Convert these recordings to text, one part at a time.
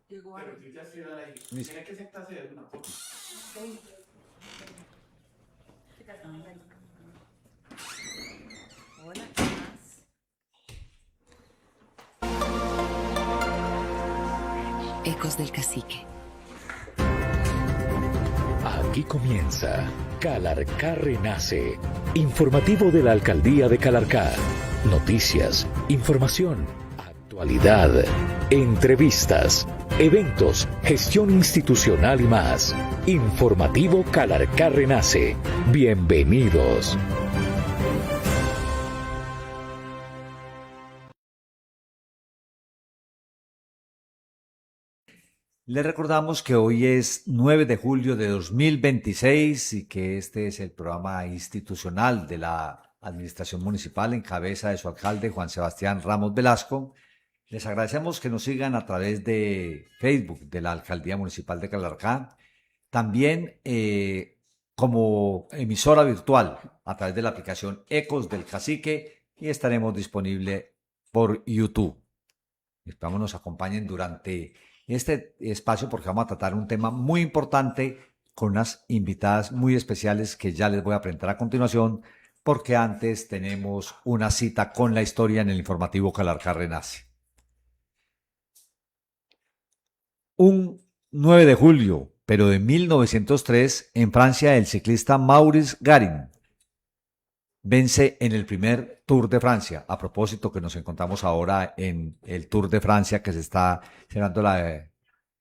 Pero yo ya estoy ahí. Listo. Tiene que sentarse de una forma. Hola, ¿qué más? Ecos del Cacique. Aquí comienza Calarcá Renace, informativo de la Alcaldía de Calarcá. Noticias, información, actualidad, entrevistas, eventos, gestión institucional y más. Informativo Calarcá Renace. Bienvenidos. Les recordamos que hoy es 9 de julio de 2026 y que este es el programa institucional de la Administración Municipal en cabeza de su alcalde Juan Sebastián Ramos Velasco. Les agradecemos que nos sigan a través de Facebook de la Alcaldía Municipal de Calarcá, también como emisora virtual a través de la aplicación Ecos del Cacique y estaremos disponibles por YouTube. Esperamos nos acompañen durante este espacio porque vamos a tratar un tema muy importante con unas invitadas muy especiales que ya les voy a presentar a continuación, porque antes tenemos una cita con la historia en el informativo Calarcá Renace. Un 9 de julio, pero de 1903, en Francia, el ciclista Maurice Garin vence en el primer Tour de Francia. A propósito que nos encontramos ahora en el Tour de Francia que se está cerrando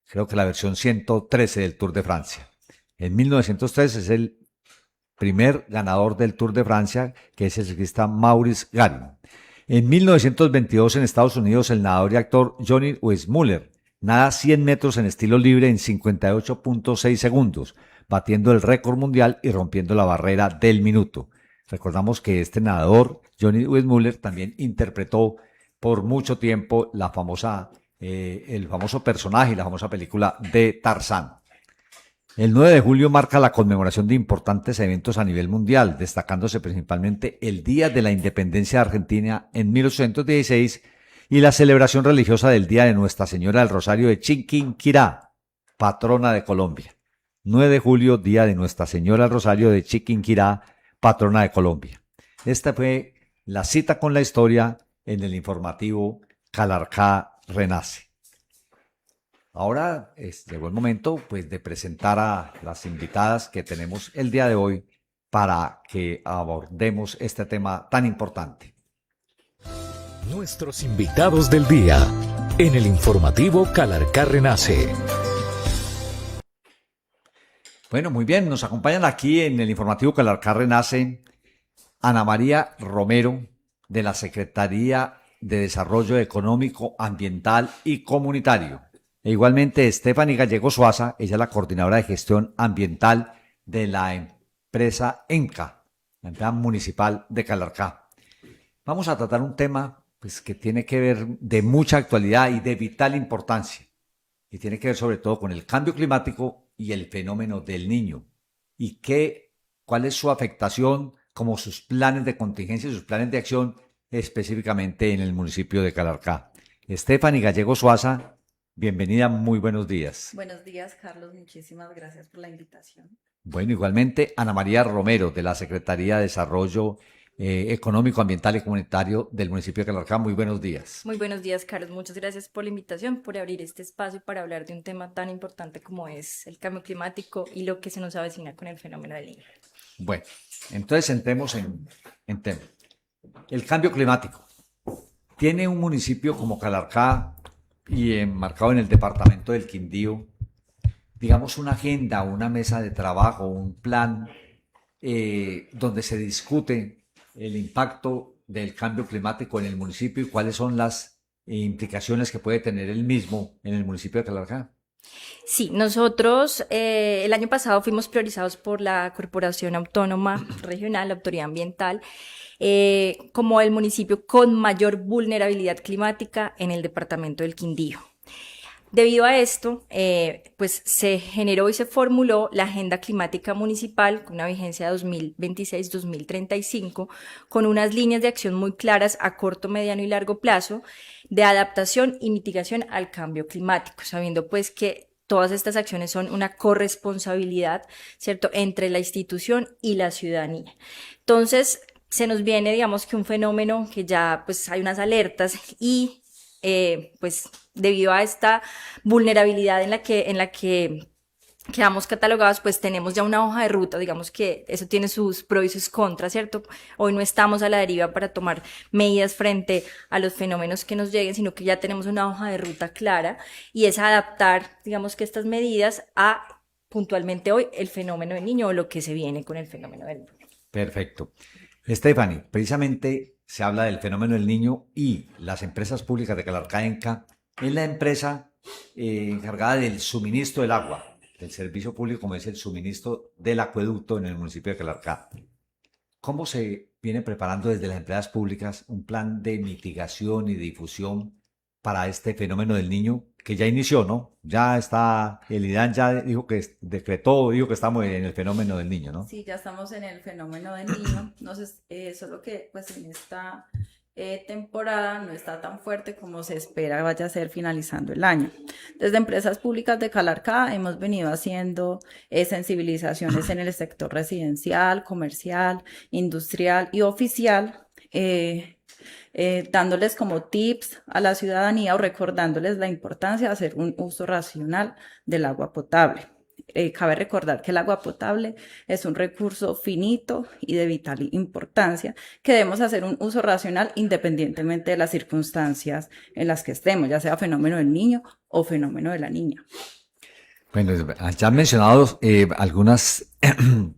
creo que la versión 113 del Tour de Francia. En 1903 es el primer ganador del Tour de Francia, que es el ciclista Maurice Garin. En 1922 en Estados Unidos el nadador y actor Johnny Weissmuller nada 100 metros en estilo libre en 58.6 segundos, batiendo el récord mundial y rompiendo la barrera del minuto. Recordamos que este nadador, Johnny Weissmuller, también interpretó por mucho tiempo el famoso personaje y la famosa película de Tarzán. El 9 de julio marca la conmemoración de importantes eventos a nivel mundial, destacándose principalmente el Día de la Independencia de Argentina en 1816 y la celebración religiosa del Día de Nuestra Señora del Rosario de Chiquinquirá, patrona de Colombia. 9 de julio, Día de Nuestra Señora del Rosario de Chiquinquirá, patrona de Colombia. Esta fue la cita con la historia en el informativo Calarcá Renace. Ahora llegó el momento pues, de presentar a las invitadas que tenemos el día de hoy para que abordemos este tema tan importante. Nuestros invitados del día en el informativo Calarcá Renace. Bueno, muy bien, nos acompañan aquí en el informativo Calarcá Renace Ana María Romero de la Secretaría de Desarrollo Económico, Ambiental y Comunitario. E igualmente Stephanie Gallego Suaza, ella es la coordinadora de gestión ambiental de la empresa ENCA, la empresa municipal de Calarcá. Vamos a tratar un tema pues, que tiene que ver de mucha actualidad y de vital importancia, y tiene que ver sobre todo con el cambio climático y el fenómeno del Niño, y cuál es su afectación, como sus planes de contingencia y sus planes de acción específicamente en el municipio de Calarcá. Stephanie Gallego Suaza, bienvenida, muy buenos días. Buenos días, Carlos. Muchísimas gracias por la invitación. Bueno, igualmente Ana María Romero de la Secretaría de Desarrollo Económico, Ambiental y Comunitario del municipio de Calarcá. Muy buenos días. Muy buenos días, Carlos. Muchas gracias por la invitación, por abrir este espacio para hablar de un tema tan importante como es el cambio climático y lo que se nos avecina con el fenómeno del Niño. Bueno, entonces entremos en tema. El cambio climático. Tiene un municipio como Calarcá y enmarcado en el departamento del Quindío, digamos, una agenda, una mesa de trabajo, un plan donde se discute el impacto del cambio climático en el municipio y cuáles son las implicaciones que puede tener el mismo en el municipio de Calarcá. Sí, nosotros el año pasado fuimos priorizados por la Corporación Autónoma Regional, la Autoridad Ambiental, como el municipio con mayor vulnerabilidad climática en el departamento del Quindío. Debido a esto, pues se generó y se formuló la Agenda Climática Municipal con una vigencia de 2026-2035, con unas líneas de acción muy claras a corto, mediano y largo plazo de adaptación y mitigación al cambio climático, sabiendo pues que todas estas acciones son una corresponsabilidad, ¿cierto?, entre la institución y la ciudadanía. Entonces, se nos viene, digamos que un fenómeno que ya pues hay unas alertas y pues debido a esta vulnerabilidad en la que quedamos catalogados, pues tenemos ya una hoja de ruta, digamos que eso tiene sus pros y sus contras, ¿cierto? Hoy no estamos a la deriva para tomar medidas frente a los fenómenos que nos lleguen, sino que ya tenemos una hoja de ruta clara y es adaptar, digamos que estas medidas a puntualmente hoy el fenómeno del niño o lo que se viene con el fenómeno del niño. Perfecto. Stephanie, precisamente se habla del fenómeno del niño y las empresas públicas de Calarcá es la empresa encargada del suministro del agua, del servicio público como es el suministro del acueducto en el municipio de Calarcá. ¿Cómo se viene preparando desde las empresas públicas un plan de mitigación y difusión para este fenómeno del niño que ya inició, ¿no? Ya está, el IDAN ya dijo que dijo que estamos en el fenómeno del niño, ¿no? Sí, ya estamos en el fenómeno del niño. Solo que pues en esta temporada no está tan fuerte como se espera vaya a ser finalizando el año. Desde Empresas Públicas de Calarcá hemos venido haciendo sensibilizaciones en el sector residencial, comercial, industrial y oficial, dándoles como tips a la ciudadanía o recordándoles la importancia de hacer un uso racional del agua potable. Cabe recordar que el agua potable es un recurso finito y de vital importancia, que debemos hacer un uso racional independientemente de las circunstancias en las que estemos, ya sea fenómeno del niño o fenómeno de la niña. Bueno, ya han mencionado algunos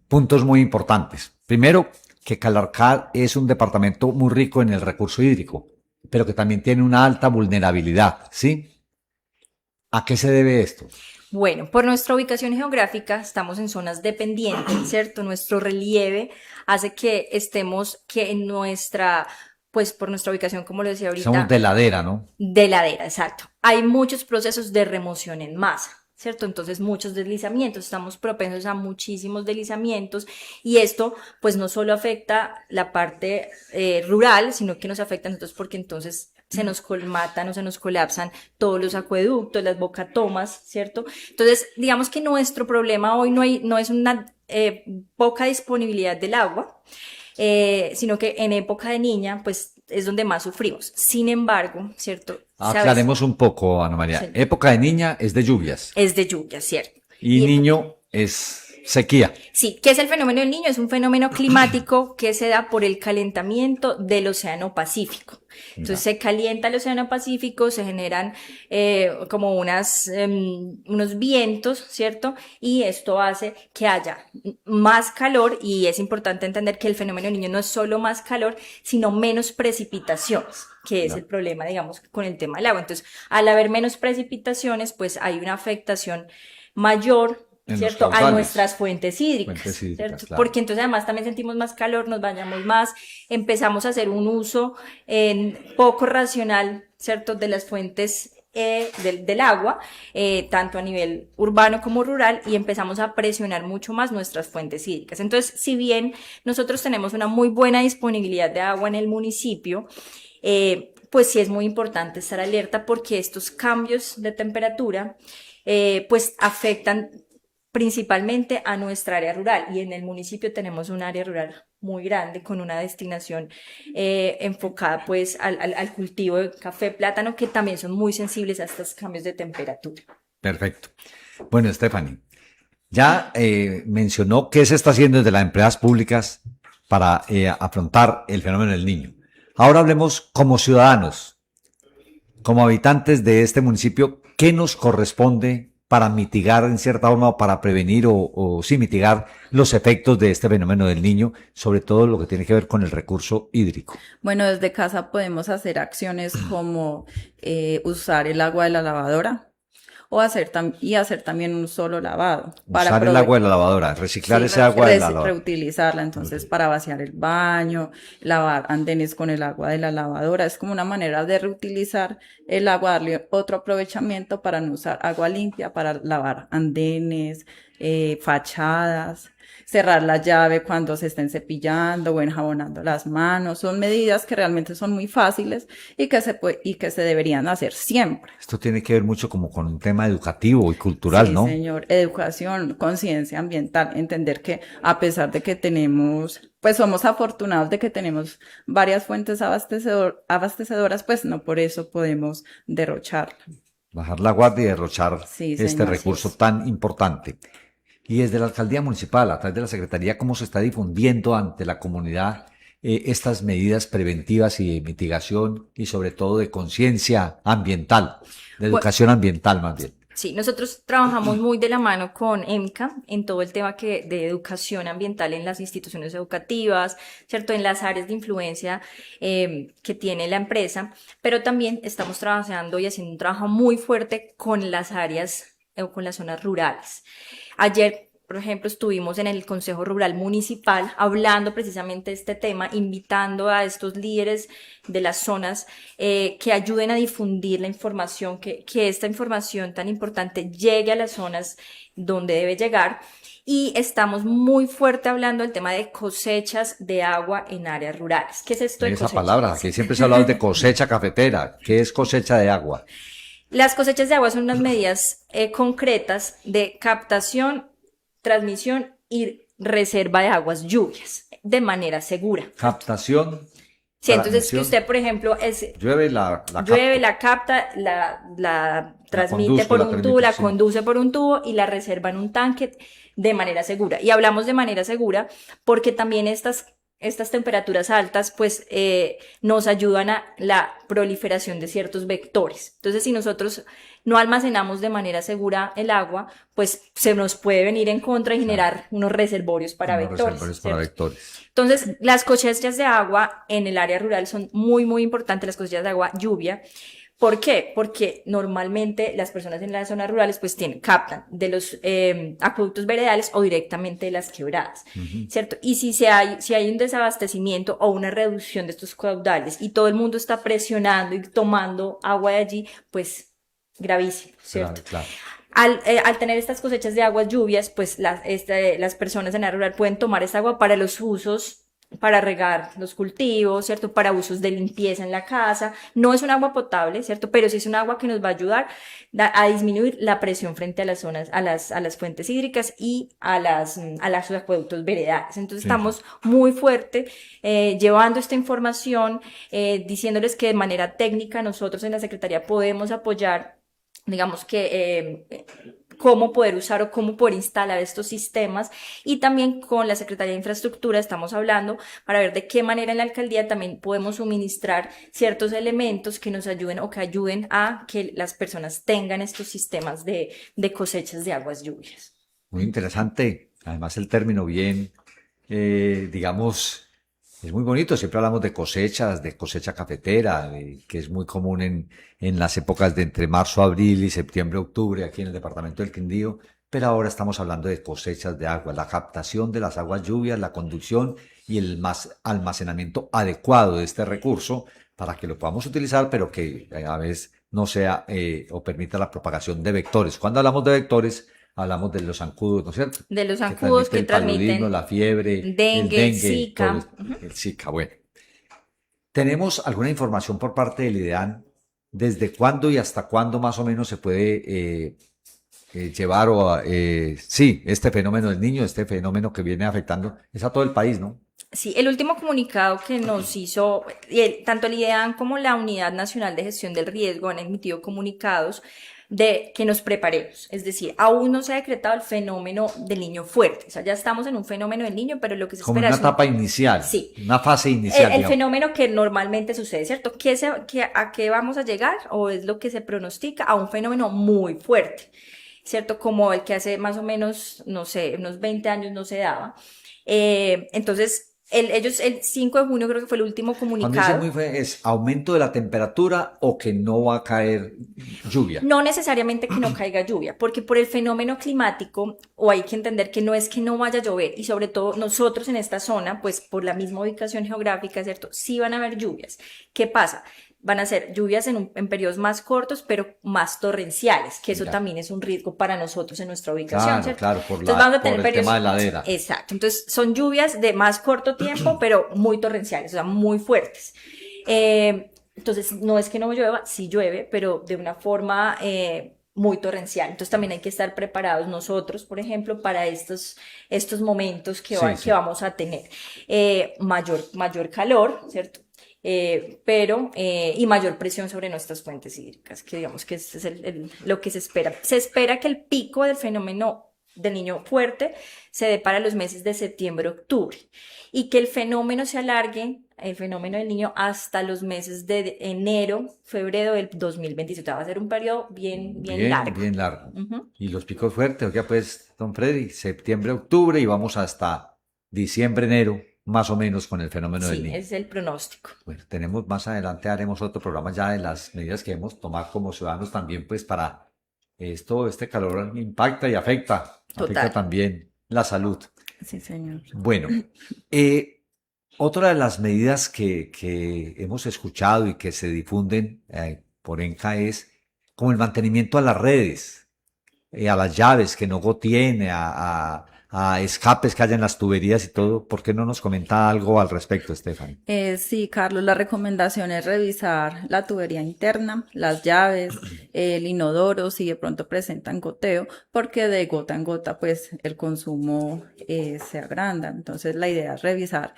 puntos muy importantes. Primero, que Calarcá es un departamento muy rico en el recurso hídrico, pero que también tiene una alta vulnerabilidad, ¿sí? ¿A qué se debe esto? Bueno, por nuestra ubicación geográfica estamos en zonas dependientes, ¿cierto? Nuestro relieve hace que en nuestra, pues por nuestra ubicación, como lo decía ahorita. Somos de ladera, ¿no? De ladera, exacto. Hay muchos procesos de remoción en masa, ¿cierto? Entonces muchos deslizamientos, estamos propensos a muchísimos deslizamientos y esto pues no solo afecta la parte rural, sino que nos afecta a nosotros porque entonces se nos colmatan o se nos colapsan todos los acueductos, las bocatomas, ¿cierto? Entonces, digamos que nuestro problema hoy no es una poca disponibilidad del agua, sino que en época de niña, pues es donde más sufrimos. Sin embargo, ¿cierto? Aclaremos un poco, Ana María. Sí. Época de niña es de lluvias. Es de lluvia, ¿cierto? Y niño es sequía. Sí, ¿qué es el fenómeno del niño? Es un fenómeno climático que se da por el calentamiento del Océano Pacífico. Entonces se calienta el Océano Pacífico, se generan como unos vientos, ¿cierto? Y esto hace que haya más calor y es importante entender que el fenómeno del niño no es solo más calor, sino menos precipitaciones, que es el problema, digamos, con el tema del agua. Entonces, al haber menos precipitaciones, pues hay una afectación mayor, ¿cierto? A nuestras fuentes hídricas, ¿cierto? Claro. Porque entonces además también sentimos más calor, nos bañamos más, empezamos a hacer un uso poco racional, ¿cierto? De las fuentes del agua, tanto a nivel urbano como rural, y empezamos a presionar mucho más nuestras fuentes hídricas. Entonces, si bien nosotros tenemos una muy buena disponibilidad de agua en el municipio, pues sí es muy importante estar alerta porque estos cambios de temperatura pues afectan principalmente a nuestra área rural, y en el municipio tenemos un área rural muy grande con una destinación enfocada pues al cultivo de café, plátano, que también son muy sensibles a estos cambios de temperatura. Perfecto. Bueno, Stephanie, ya mencionó qué se está haciendo desde las empresas públicas para afrontar el fenómeno del niño. Ahora hablemos como ciudadanos, como habitantes de este municipio, ¿qué nos corresponde para mitigar en cierta forma o para prevenir o sí mitigar los efectos de este fenómeno del niño, sobre todo lo que tiene que ver con el recurso hídrico? Bueno, desde casa podemos hacer acciones como usar el agua de la lavadora hacer también un solo lavado. Usar el agua de la lavadora, reciclar ese agua de la lavadora. Reutilizarla, entonces para vaciar el baño, lavar andenes con el agua de la lavadora, es como una manera de reutilizar el agua, darle otro aprovechamiento para no usar agua limpia, para lavar andenes, fachadas, cerrar la llave cuando se estén cepillando o enjabonando las manos. Son medidas que realmente son muy fáciles y que se deberían hacer siempre. Esto tiene que ver mucho como con un tema educativo y cultural, Sí, ¿no? señor. Educación, conciencia ambiental, entender que a pesar de que tenemos, pues somos afortunados de que tenemos varias fuentes abastecedoras, pues no por eso podemos derrocharla. Bajar la guardia y derrochar Sí, este señor, así recurso es. tan importante. Y desde la alcaldía municipal, a través de la secretaría, ¿cómo se está difundiendo ante la comunidad estas medidas preventivas y de mitigación y sobre todo de conciencia ambiental, de Bueno, educación ambiental más bien? sí, nosotros trabajamos muy de la mano con EMCA en todo el tema de educación ambiental en las instituciones educativas, ¿cierto? En las áreas de influencia que tiene la empresa, pero también estamos trabajando y haciendo un trabajo muy fuerte con las áreas o con las zonas rurales. Ayer, por ejemplo, estuvimos en el Consejo Rural Municipal hablando precisamente de este tema, invitando a estos líderes de las zonas que ayuden a difundir la información, que esta información tan importante llegue a las zonas donde debe llegar. Y estamos muy fuerte hablando del tema de cosechas de agua en áreas rurales. ¿Qué es esto de Esa cosechas? palabra, que siempre se ha hablado de cosecha cafetera. ¿Qué es cosecha de agua? Las cosechas de agua son unas medidas concretas de captación, transmisión y reserva de aguas lluvias de manera segura. Captación, Sí, entonces que transmisión. usted, por ejemplo, Llueve, llueve, capta. la capta, la transmite conduzco, por la un transmite, tubo, la sí. conduce por un tubo y la reserva en un tanque de manera segura. Y hablamos de manera segura porque también estas temperaturas altas pues nos ayudan a la proliferación de ciertos vectores. Entonces, si nosotros no almacenamos de manera segura el agua, pues se nos puede venir en contra y generar unos reservorios para Unos vectores. reservorios para ¿cierto? vectores. Entonces, las cosechas de agua en el área rural son muy, muy importantes, las cosechas de agua lluvia. ¿Por qué? Porque normalmente las personas en las zonas rurales pues captan de los acueductos veredales o directamente de las quebradas, ¿cierto? Y si hay un desabastecimiento o una reducción de estos caudales y todo el mundo está presionando y tomando agua de allí, pues gravísimo, ¿cierto? Claro. Al tener estas cosechas de aguas lluvias, pues las personas en la área rural pueden tomar esta agua para los usos, para regar los cultivos, ¿cierto? Para usos de limpieza en la casa. No es un agua potable, ¿cierto? Pero sí es un agua que nos va a ayudar a disminuir la presión frente a las zonas, a las fuentes hídricas y a los acueductos veredales. Entonces Sí. estamos muy fuerte llevando esta información, diciéndoles que de manera técnica nosotros en la Secretaría podemos apoyar, digamos que cómo poder usar o cómo poder instalar estos sistemas, y también con la Secretaría de Infraestructura estamos hablando para ver de qué manera en la alcaldía también podemos suministrar ciertos elementos que nos ayuden o que ayuden a que las personas tengan estos sistemas de cosechas de aguas lluvias. Muy interesante. Además, el término bien, digamos, es muy bonito. Siempre hablamos de cosechas, de cosecha cafetera, que es muy común en las épocas de entre marzo, abril y septiembre, octubre, aquí en el departamento del Quindío. Pero ahora estamos hablando de cosechas de agua, la captación de las aguas lluvias, la conducción y el almacenamiento adecuado de este recurso para que lo podamos utilizar, pero que a veces no sea o permita la propagación de vectores. Cuando hablamos de vectores, hablamos de los zancudos, ¿no es cierto? De los zancudos que el paludismo, transmiten la fiebre, el dengue, Zika. todo el Zika. Bueno, ¿tenemos alguna información por parte del IDEAN? ¿Desde cuándo y hasta cuándo más o menos se puede llevar este fenómeno del niño, este fenómeno que viene afectando, es a todo el país, ¿no? Sí, el último comunicado que nos hizo, tanto el IDEAN como la Unidad Nacional de Gestión del Riesgo han emitido comunicados de que nos preparemos, es decir, aún no se ha decretado el fenómeno del niño fuerte, o sea, ya estamos en un fenómeno del niño, pero lo que se Como espera una es etapa inicial, sí, una fase inicial, el digamos. fenómeno que normalmente sucede, ¿cierto? ¿A qué vamos a llegar? ¿O es lo que se pronostica? A un fenómeno muy fuerte, ¿cierto? Como el que hace más o menos, no sé, unos 20 años no se daba. Entonces, Ellos el 5 de junio creo que fue el último Cuando dicen comunicado. muy es aumento de la temperatura o que no va a caer lluvia. No necesariamente que no caiga lluvia, porque por el fenómeno climático, o hay que entender que no es que no vaya a llover, y sobre todo nosotros en esta zona, pues por la misma ubicación geográfica, ¿cierto? Sí van a haber lluvias. ¿Qué pasa? Van a ser lluvias en periodos más cortos, pero más torrenciales, que eso Ya. también es un riesgo para nosotros en nuestra ubicación, Claro, ¿cierto? claro, por, Entonces vamos a por tener el periodos... tema de ladera. Exacto, entonces son lluvias de más corto tiempo, pero muy torrenciales, o sea, muy fuertes. Entonces, no es que no llueva, sí llueve, pero de una forma muy torrencial. Entonces, también hay que estar preparados nosotros, por ejemplo, para estos momentos Sí, sí. que vamos a tener. Mayor calor, ¿cierto? Y mayor presión sobre nuestras fuentes hídricas, que digamos que este es lo que se espera. Se espera que el pico del fenómeno del niño fuerte se dé para los meses de septiembre-octubre y que el fenómeno se alargue, el fenómeno del niño, hasta los meses de enero, febrero del 2027. Va a ser un periodo bien largo. Bien largo. Ujú. Y los picos fuertes, oiga pues, don Freddy, septiembre, octubre y vamos hasta diciembre, enero, más o menos con el fenómeno del Sí, niño. es el pronóstico. Bueno, tenemos más adelante, haremos otro programa ya de las medidas que debemos tomar como ciudadanos también, pues para este calor impacta y afecta Total. también la salud. Sí, señor. Bueno, otra de las medidas que hemos escuchado y que se difunden por ENCA es como el mantenimiento a las redes, a las llaves, que no goteen, a escapes que haya en las tuberías y todo. ¿Por qué no nos comenta algo al respecto, Estefan? Sí, Carlos, la recomendación es revisar la tubería interna, las llaves, el inodoro, si de pronto presentan goteo, porque de gota en gota, pues el consumo se agranda. Entonces, la idea es revisar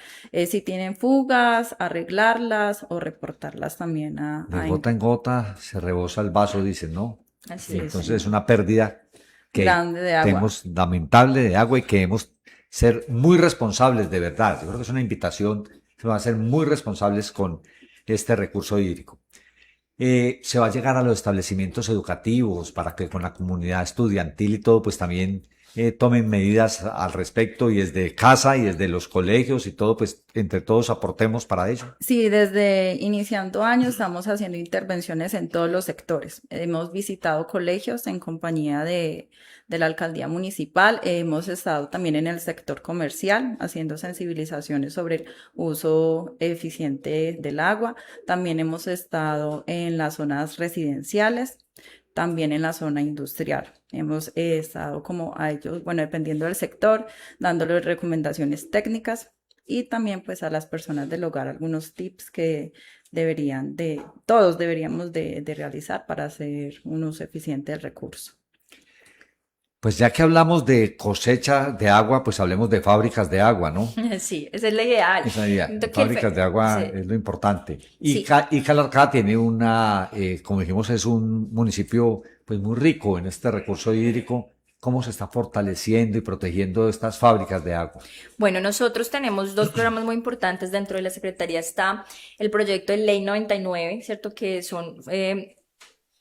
si tienen fugas, arreglarlas o reportarlas también De gota en gota se rebosa el vaso, dicen, ¿no? Así Y es. entonces es una pérdida que grande de agua. tenemos lamentable de agua y que debemos ser muy responsables de verdad. Yo creo que es una invitación, se van a ser muy responsables con este recurso hídrico. Se va a llegar a los establecimientos educativos para que con la comunidad estudiantil y todo, pues también tomen medidas al respecto y desde casa y desde los colegios y todo, pues entre todos aportemos para ello. Sí, desde iniciando años estamos haciendo intervenciones en todos los sectores. Hemos visitado colegios en compañía de la alcaldía municipal. Hemos estado también en el sector comercial haciendo sensibilizaciones sobre el uso eficiente del agua. También hemos estado en las zonas residenciales, también en la zona industrial. Hemos estado como a ellos, bueno, dependiendo del sector, dándoles recomendaciones técnicas y también pues a las personas del hogar algunos tips que todos deberíamos de realizar para hacer un uso eficiente del recurso. Pues ya que hablamos de cosecha de agua, pues hablemos de fábricas de agua, ¿no? Sí, esa es la ideal. Esa idea, Siento que el fábricas de agua sí. es lo importante. Y, Sí. y Calarcá tiene como dijimos, es un municipio pues muy rico en este recurso hídrico. ¿Cómo se está fortaleciendo y protegiendo estas fábricas de agua? Bueno, nosotros tenemos dos programas muy importantes dentro de la Secretaría. Está el proyecto de Ley 99, ¿cierto? Que son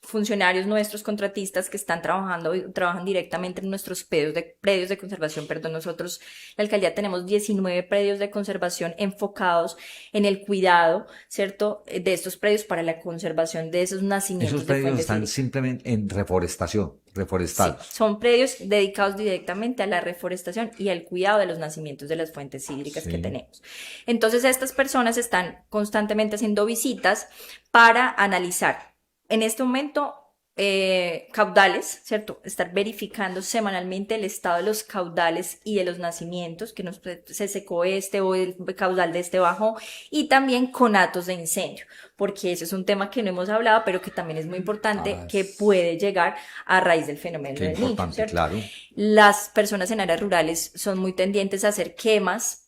funcionarios nuestros, contratistas que trabajan directamente en nuestros predios de conservación. Perdón, nosotros, la alcaldía, tenemos 19 predios de conservación enfocados en el cuidado, ¿cierto? De estos predios para la conservación de esos nacimientos Esos de predios fuentes están hídricas. simplemente en reforestados. Sí, son predios dedicados directamente a la reforestación y al cuidado de los nacimientos de las fuentes hídricas Sí. que tenemos. Entonces, estas personas están constantemente haciendo visitas para analizar, en este momento, caudales, ¿cierto? Estar verificando semanalmente el estado de los caudales y de los nacimientos, que se secó o el caudal de este bajó, y también conatos de incendio, porque ese es un tema que no hemos hablado, pero que también es muy importante, que puede llegar a raíz del fenómeno Qué del niño, importante, ¿cierto? claro. Las personas en áreas rurales son muy tendientes a hacer quemas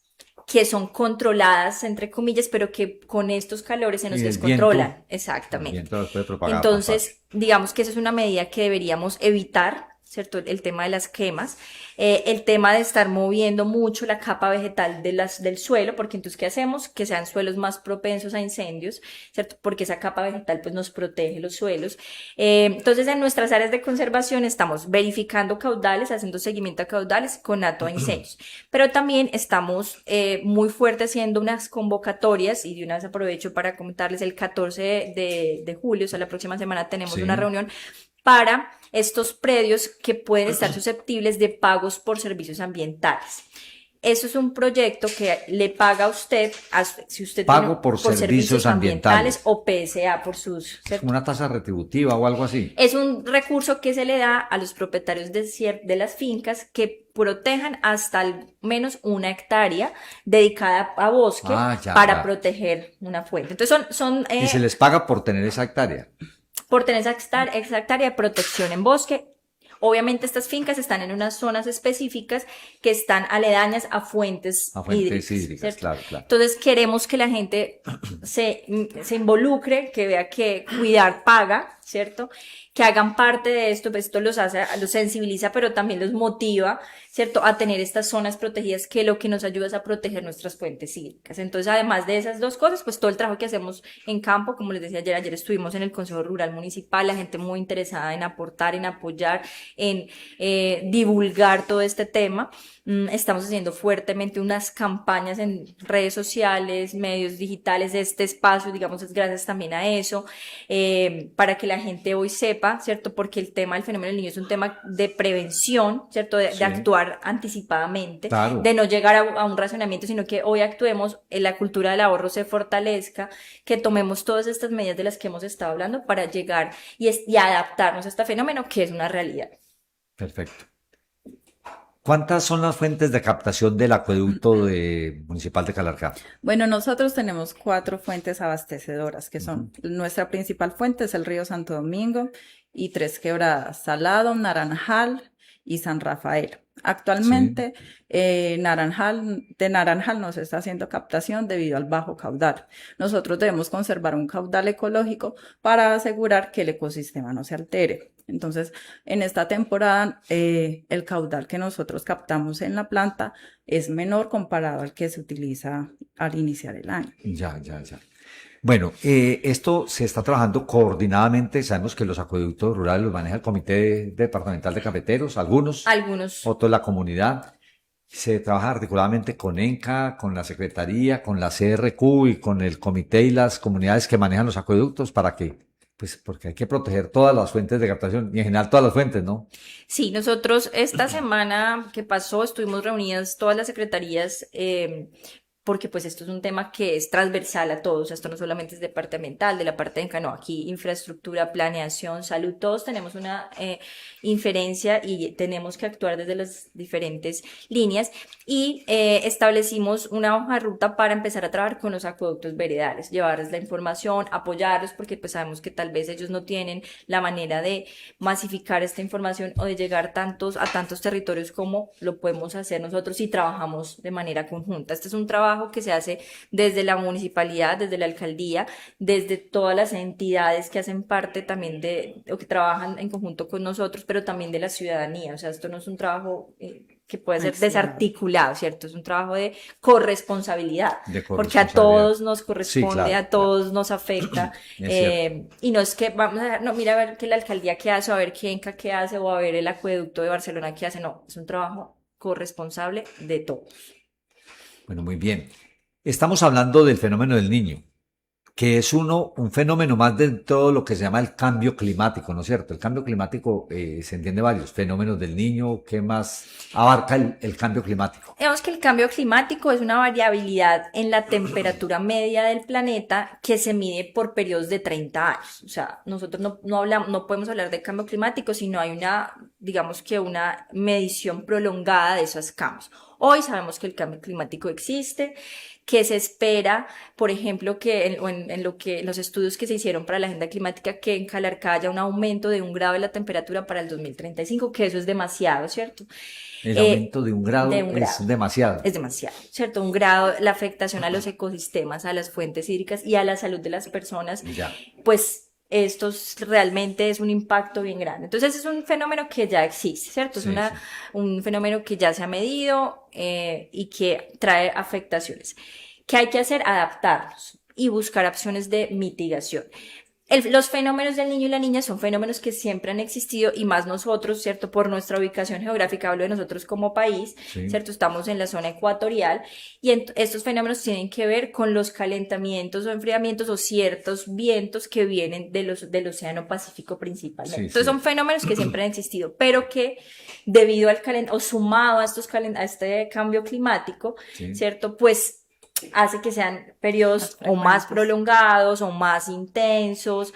que son controladas, entre comillas, pero que con estos calores se nos Y el descontrolan. viento, Exactamente. El viento las puede propagar más Entonces, digamos que esa es una medida que deberíamos evitar, ¿cierto? El tema de las quemas, el tema de estar moviendo mucho la capa vegetal del suelo, porque entonces, ¿qué hacemos? Que sean suelos más propensos a incendios, ¿cierto? Porque esa capa vegetal pues nos protege los suelos. Entonces, en nuestras áreas de conservación estamos verificando caudales, haciendo seguimiento a caudales, conato a incendios, pero también estamos muy fuerte haciendo unas convocatorias, y de una vez aprovecho para comentarles, el 14 de julio, o sea, la próxima semana tenemos Sí. una reunión para estos predios que pueden estar susceptibles de pagos por servicios ambientales. Eso es un proyecto que le paga a usted, si usted Pago tiene, por servicios ambientales. o PSA por sus... Es ¿cierto? como una tasa retributiva o algo así. Es un recurso que se le da a los propietarios de las fincas que protejan hasta al menos 1 hectárea dedicada a bosque Ya, para ya. proteger una fuente. Entonces son Y se les paga por tener esa hectárea. por tener esa hectárea de protección en bosque. Obviamente estas fincas están en unas zonas específicas que están aledañas a fuentes hídricas, ¿cierto? claro, claro. Entonces queremos que la gente se involucre, que vea que cuidar paga, ¿cierto? Que hagan parte de esto, pues esto los sensibiliza, pero también los motiva, ¿cierto? A tener estas zonas protegidas, que lo que nos ayuda es a proteger nuestras fuentes hídricas. Entonces, además de esas dos cosas, pues todo el trabajo que hacemos en campo, como les decía ayer estuvimos en el Consejo Rural Municipal, la gente muy interesada en aportar, en apoyar, en divulgar todo este tema. Estamos haciendo fuertemente unas campañas en redes sociales, medios digitales de este espacio, digamos, es gracias también a eso, para que la gente hoy sepa, ¿cierto? Porque el tema del fenómeno del niño es un tema de prevención, ¿cierto? De actuar anticipadamente, Claro. de no llegar a un racionamiento, sino que hoy actuemos, la cultura del ahorro se fortalezca, que tomemos todas estas medidas de las que hemos estado hablando para llegar y adaptarnos a este fenómeno que es una realidad. Perfecto. ¿Cuántas son las fuentes de captación del acueducto municipal de Calarcá? Bueno, nosotros tenemos 4 fuentes abastecedoras, que son, nuestra principal fuente es el río Santo Domingo y 3 quebradas, Salado, Naranjal y San Rafael. Actualmente, de Naranjal no se está haciendo captación debido al bajo caudal. Nosotros debemos conservar un caudal ecológico para asegurar que el ecosistema no se altere. Entonces, en esta temporada, el caudal que nosotros captamos en la planta es menor comparado al que se utiliza al iniciar el año. Ya. Bueno, esto se está trabajando coordinadamente. Sabemos que los acueductos rurales los maneja el Comité Departamental de Cafeteros, algunos, otros la comunidad. Se trabaja articuladamente con ENCA, con la Secretaría, con la CRQ y con el comité y las comunidades que manejan los acueductos para que, pues, porque hay que proteger todas las fuentes de captación y en general todas las fuentes, ¿no? Sí, nosotros esta semana que pasó estuvimos reunidas todas las secretarías, porque pues esto es un tema que es transversal a todos, esto no solamente es departamental, de la parte de ENCA, no, aquí infraestructura, planeación, salud, todos tenemos una inferencia y tenemos que actuar desde las diferentes líneas y establecimos una hoja de ruta para empezar a trabajar con los acueductos veredales, llevarles la información, apoyarlos, porque pues sabemos que tal vez ellos no tienen la manera de masificar esta información o de llegar a tantos territorios como lo podemos hacer nosotros si trabajamos de manera conjunta. Este es un trabajo que se hace desde la municipalidad, desde la alcaldía, desde todas las entidades que hacen parte también o que trabajan en conjunto con nosotros, pero también de la ciudadanía. O sea, esto no es un trabajo que puede ser desarticulado, ¿cierto? Es un trabajo de corresponsabilidad, porque a todos nos corresponde, claro, a todos nos afecta, y no es que vamos a no, mira a ver qué la alcaldía qué hace, o a ver qué ENCA qué hace, o a ver el acueducto de Barcelona qué hace, no, es un trabajo corresponsable de todos. Bueno, muy bien. Estamos hablando del fenómeno del niño, que es un fenómeno más de todo lo que se llama el cambio climático, ¿no es cierto? El cambio climático se entiende varios fenómenos del niño. ¿Qué más abarca el cambio climático? Digamos que el cambio climático es una variabilidad en la temperatura media del planeta que se mide por periodos de 30 años. O sea, nosotros no podemos hablar de cambio climático si no hay digamos que una medición prolongada de esos cambios. Hoy sabemos que el cambio climático existe, que se espera, por ejemplo, que en los estudios que se hicieron para la agenda climática, que en Calarcá haya un aumento de 1 grado de la temperatura para el 2035, que eso es demasiado, ¿cierto? El aumento de un grado es demasiado. Es demasiado, ¿cierto? 1 grado, la afectación a los ecosistemas, a las fuentes hídricas y a la salud de las personas, pues estos realmente es un impacto bien grande. Entonces es un fenómeno que ya existe, ¿cierto? Es Sí, sí. un fenómeno que ya se ha medido y que trae afectaciones. ¿Qué hay que hacer? Adaptarnos y buscar opciones de mitigación. Los fenómenos del niño y la niña son fenómenos que siempre han existido y más nosotros, ¿cierto? Por nuestra ubicación geográfica, hablo de nosotros como país, Sí. ¿cierto? Estamos en la zona ecuatorial y estos fenómenos tienen que ver con los calentamientos o enfriamientos o ciertos vientos que vienen del Océano Pacífico principalmente. Sí, Entonces sí. son fenómenos que siempre han existido, pero que debido al calentamiento o sumado a a este cambio climático, Sí. ¿cierto? Pues hace que sean periodos Más o más frecuentes. prolongados o más intensos,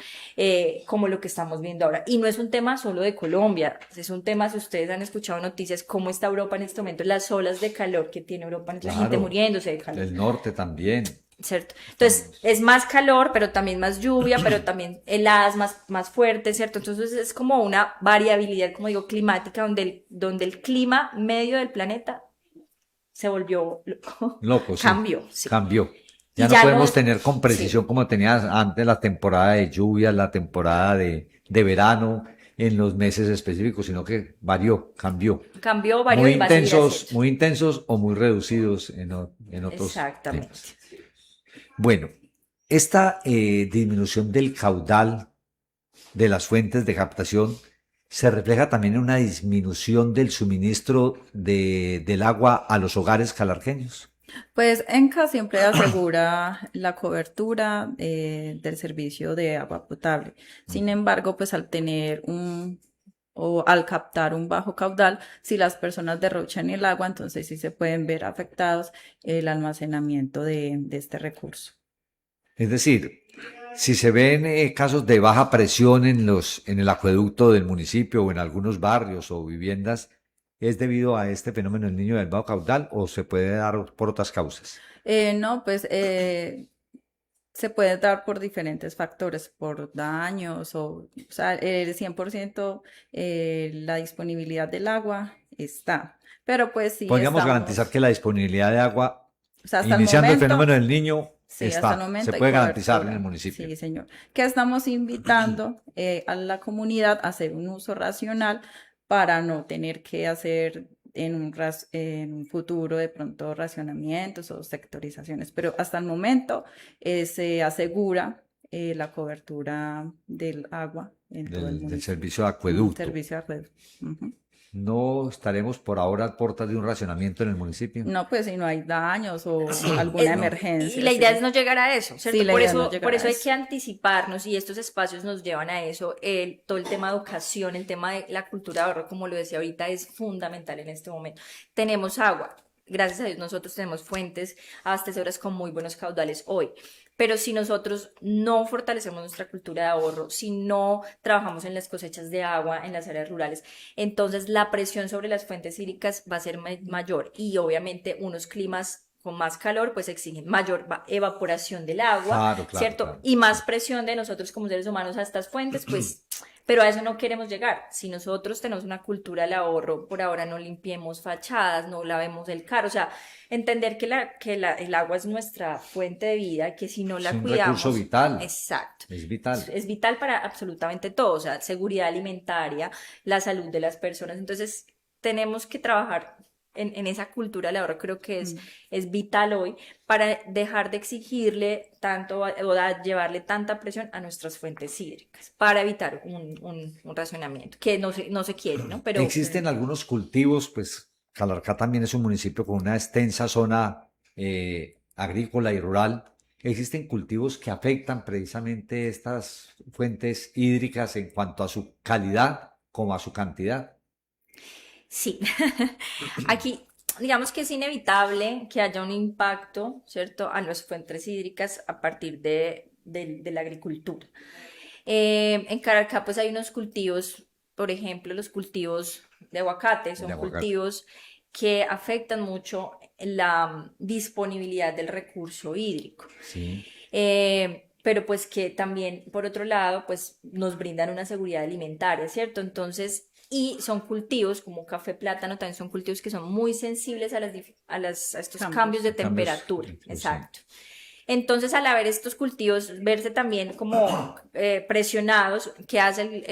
como lo que estamos viendo ahora. Y no es un tema solo de Colombia, es un tema, si ustedes han escuchado noticias, cómo está Europa en este momento, las olas de calor que tiene Europa, la gente Claro. muriéndose de calor. El norte también. ¿Cierto? Entonces, es más calor, pero también más lluvia, pero también heladas más fuertes, ¿cierto? Entonces, es como una variabilidad, como digo, climática, donde el clima medio del planeta se volvió Loco, sí. cambió, sí. Cambió. Y Ya no ya podemos no- tener con precisión sí. como tenías antes la temporada de lluvias, la temporada de verano en los meses específicos, sino que varió, cambió. Cambió, varió y va a seguir haciendo. Muy intensos o muy reducidos en otros Exactamente. temas. Bueno, esta disminución del caudal de las fuentes de captación se refleja también en una disminución del suministro del agua a los hogares calarqueños. Pues ENCA siempre asegura la cobertura del servicio de agua potable. Sin embargo, pues al tener o al captar un bajo caudal, si las personas derrochan el agua, entonces sí se pueden ver afectados el almacenamiento de este recurso. Es decir, si se ven casos de baja presión en el acueducto del municipio o en algunos barrios o viviendas, ¿es debido a este fenómeno del niño del bajo caudal o se puede dar por otras causas? No, pues se puede dar por diferentes factores, por daños o sea, el 100% la disponibilidad del agua está. Pero pues sí Podríamos estamos, garantizar que la disponibilidad de agua, o sea, hasta el iniciando el momento, fenómeno del niño, sí, hasta el está, momento se hay puede garantizar en cobertura. el municipio. Sí, señor. Que estamos invitando a la comunidad a hacer un uso racional para no tener que hacer en un futuro de pronto racionamientos o sectorizaciones. Pero hasta el momento se asegura la cobertura del agua en todo el Del municipio. servicio de acueducto. Servicio de acueducto. Ujú. ¿No estaremos por ahora a puertas de un racionamiento en el municipio? No, pues si no hay daños o alguna emergencia. Y la idea sí. es no llegar a eso, ¿cierto? Sí, la por idea es eso, no llegar por a eso hay eso. que anticiparnos y estos espacios nos llevan a eso. Todo el tema de educación, el tema de la cultura de ahorro, como lo decía ahorita, es fundamental en este momento. Tenemos agua. Gracias a Dios nosotros tenemos fuentes abastecedoras con muy buenos caudales hoy. Pero si nosotros no fortalecemos nuestra cultura de ahorro, si no trabajamos en las cosechas de agua en las áreas rurales, entonces la presión sobre las fuentes hídricas va a ser mayor y obviamente unos climas con más calor pues exigen mayor evaporación del agua, Claro, claro, ¿cierto? claro. Y más presión de nosotros como seres humanos a estas fuentes, pues, pero a eso no queremos llegar. Si nosotros tenemos una cultura del ahorro, por ahora no limpiemos fachadas, no lavemos el carro, o sea, entender que el agua es nuestra fuente de vida, que si no la Es un cuidamos. recurso vital. Exacto. Es vital. Es vital para absolutamente todo, o sea, seguridad alimentaria, la salud de las personas. Entonces, tenemos que trabajar en esa cultura del ahorro, creo que es vital hoy para dejar de exigirle tanto o llevarle tanta presión a nuestras fuentes hídricas, para evitar un racionamiento, que no se quiere, ¿no? Pero Existen algunos cultivos, pues Calarcá también es un municipio con una extensa zona agrícola y rural. Existen cultivos que afectan precisamente estas fuentes hídricas en cuanto a su calidad como a su cantidad. sí, aquí digamos que es inevitable que haya un impacto, ¿cierto?, a las fuentes hídricas a partir de la agricultura. En Caracas pues hay unos cultivos, por ejemplo, los cultivos de aguacate, son De aguacate. cultivos que afectan mucho la disponibilidad del recurso hídrico. Sí. Pero pues que también, por otro lado, pues nos brindan una seguridad alimentaria, ¿cierto? Entonces, y son cultivos como café, plátano, también son cultivos que son muy sensibles a estos cambios de Cambios, temperatura, sí. exacto. Entonces, al haber estos cultivos, verse también como presionados, ¿qué hace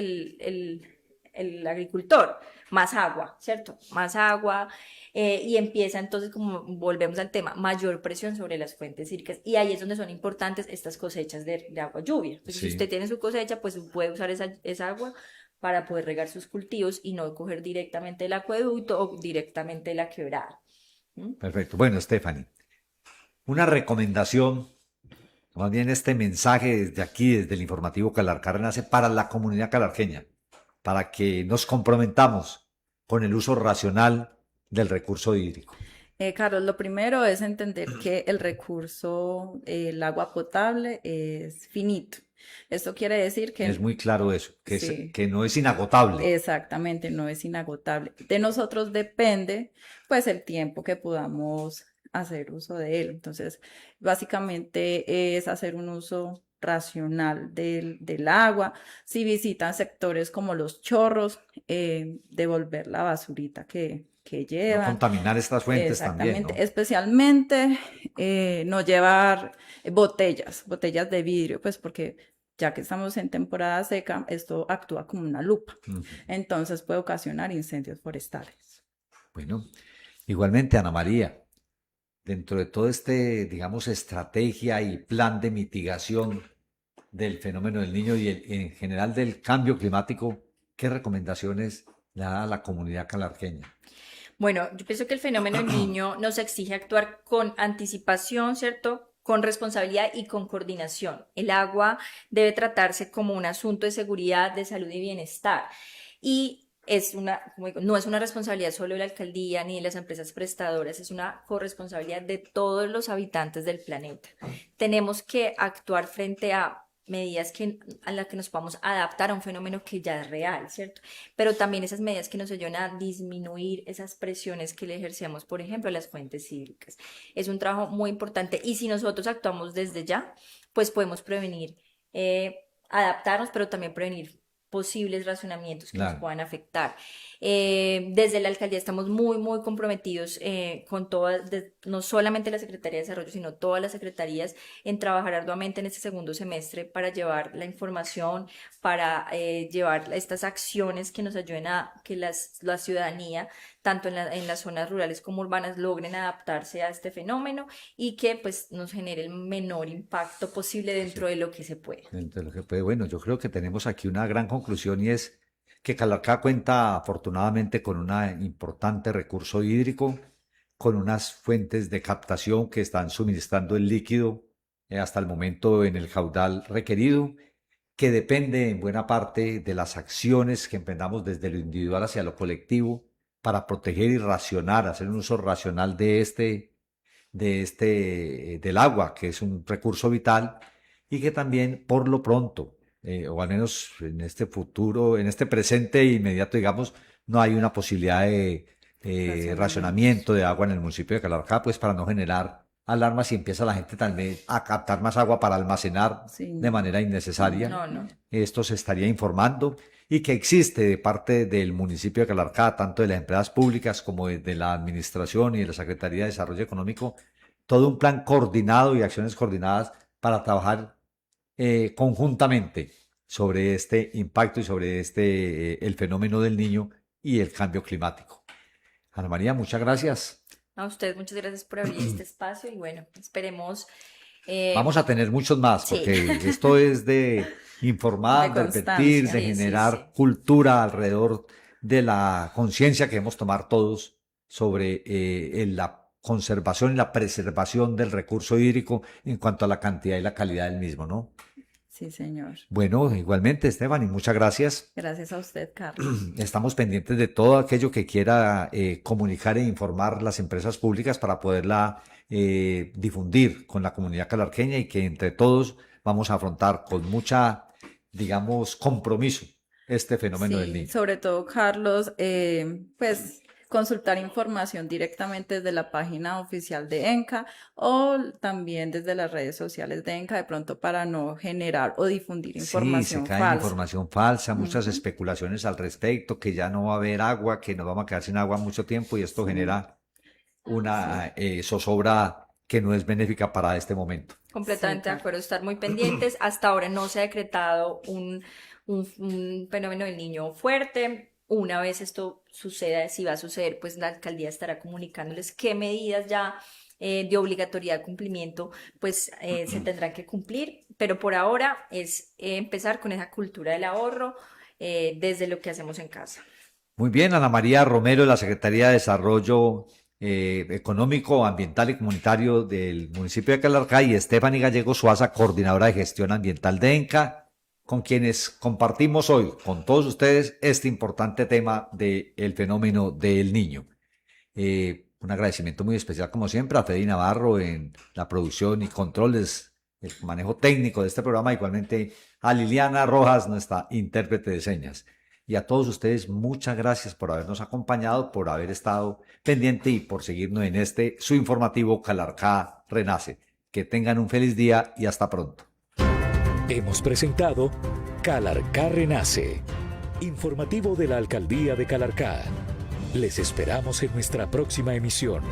el agricultor? Más agua, ¿cierto? Más agua, y empieza entonces, como volvemos al tema, mayor presión sobre las fuentes hídricas. Y ahí es donde son importantes estas cosechas de agua lluvia. Pues si Sí. usted tiene su cosecha, pues puede usar esa agua para poder regar sus cultivos y no coger directamente el acueducto o directamente la quebrada. ¿Mm? Perfecto. Bueno, Stephanie, una recomendación, más bien este mensaje desde aquí, desde el informativo Calarcá Renace, para la comunidad calarqueña, para que nos comprometamos con el uso racional del recurso hídrico. Carlos, lo primero es entender que el recurso, el agua potable, es finito. Esto quiere decir que Es muy claro eso, sí. que no es inagotable. Exactamente, no es inagotable. De nosotros depende, pues, el tiempo que podamos hacer uso de él. Entonces, básicamente es hacer un uso racional del agua. Si visitan sectores como los chorros, devolver la basurita que No llevan. contaminar estas fuentes también, Exactamente, ¿no? especialmente no llevar botellas de vidrio, pues porque ya que estamos en temporada seca, esto actúa como una lupa, Ujú. entonces puede ocasionar incendios forestales. Bueno, igualmente, Ana María, dentro de todo este, digamos, estrategia y plan de mitigación del fenómeno del niño y en general del cambio climático, ¿qué recomendaciones le da a la comunidad calarqueña? Bueno, yo pienso que el fenómeno del niño nos exige actuar con anticipación, ¿cierto? Con responsabilidad y con coordinación. El agua debe tratarse como un asunto de seguridad, de salud y bienestar. Y como digo, no es una responsabilidad solo de la alcaldía ni de las empresas prestadoras, es una corresponsabilidad de todos los habitantes del planeta. Tenemos que actuar frente a medidas a las que nos podamos adaptar a un fenómeno que ya es real, ¿cierto? Pero también esas medidas que nos ayudan a disminuir esas presiones que le ejercemos, por ejemplo, a las fuentes hídricas. Es un trabajo muy importante y si nosotros actuamos desde ya, pues podemos prevenir, adaptarnos, pero también prevenir posibles racionamientos que nos Claro. puedan afectar. Desde la alcaldía estamos muy comprometidos con todas, no solamente la Secretaría de Desarrollo, sino todas las secretarías en trabajar arduamente en este segundo semestre para llevar la información, para llevar estas acciones que nos ayuden a que la ciudadanía, tanto en las zonas rurales como urbanas, logren adaptarse a este fenómeno y que pues nos genere el menor impacto posible dentro de lo que se puede. Dentro de lo que puede, bueno, yo creo que tenemos aquí una gran conclusión y es que Calarcá cuenta afortunadamente con un importante recurso hídrico, con unas fuentes de captación que están suministrando el líquido hasta el momento en el caudal requerido, que depende en buena parte de las acciones que emprendamos desde lo individual hacia lo colectivo para proteger y racionar, hacer un uso racional del agua, que es un recurso vital y que también por lo pronto, o al menos en este futuro, en este presente inmediato, digamos, no hay una posibilidad de racionamiento de agua en el municipio de Calarcá, pues para no generar alarmas y empieza la gente también a captar más agua para almacenar Sí, de manera innecesaria. No. Esto se estaría informando y que existe de parte del municipio de Calarcá, tanto de las empresas públicas como de la administración y de la Secretaría de Desarrollo Económico, todo un plan coordinado y acciones coordinadas para trabajar conjuntamente sobre este impacto y sobre el fenómeno del niño y el cambio climático. Ana María, muchas gracias. A usted, muchas gracias por abrir este espacio y bueno, esperemos. Vamos a tener muchos más, sí. porque esto es de informar, De de repetir, constancia. de Sí, sí, generar sí. cultura alrededor de la conciencia que debemos tomar todos sobre la conservación y la preservación del recurso hídrico en cuanto a la cantidad y la calidad del mismo, ¿no? Sí, señor. Bueno, igualmente, Esteban, y muchas gracias. Gracias a usted, Carlos. Estamos pendientes de todo aquello que quiera comunicar e informar las empresas públicas para poderla difundir con la comunidad calarqueña y que entre todos vamos a afrontar con mucha, digamos, compromiso este fenómeno del Sí, niño. sobre todo, Carlos, pues consultar información directamente desde la página oficial de ENCA o también desde las redes sociales de ENCA, de pronto para no generar o difundir Sí, se información cae en falsa. información falsa, muchas Ujú. especulaciones al respecto, que ya no va a haber agua, que nos vamos a quedar sin agua mucho tiempo y esto Sí. genera una zozobra que no es benéfica para este momento. Completamente de Sí, acuerdo, estar muy pendientes. Hasta ahora no se ha decretado un fenómeno del niño fuerte. Una vez esto suceda, si va a suceder, pues la alcaldía estará comunicándoles qué medidas ya de obligatoriedad de cumplimiento pues se tendrán que cumplir. Pero por ahora es empezar con esa cultura del ahorro desde lo que hacemos en casa. Muy bien, Ana María Romero, de la Secretaría de Desarrollo Económico, Ambiental y Comunitario del municipio de Calarcá, y Stephanie Gallego Suaza, coordinadora de gestión ambiental de ENCA, con quienes compartimos hoy con todos ustedes este importante tema del fenómeno del niño. Un agradecimiento muy especial, como siempre, a Freddy Navarro en la producción y controles, el manejo técnico de este programa, igualmente a Liliana Rojas, nuestra intérprete de señas. Y a todos ustedes, muchas gracias por habernos acompañado, por haber estado pendiente y por seguirnos en este su informativo Calarcá Renace. Que tengan un feliz día y hasta pronto. Hemos presentado Calarcá Renace, informativo de la Alcaldía de Calarcá. Les esperamos en nuestra próxima emisión.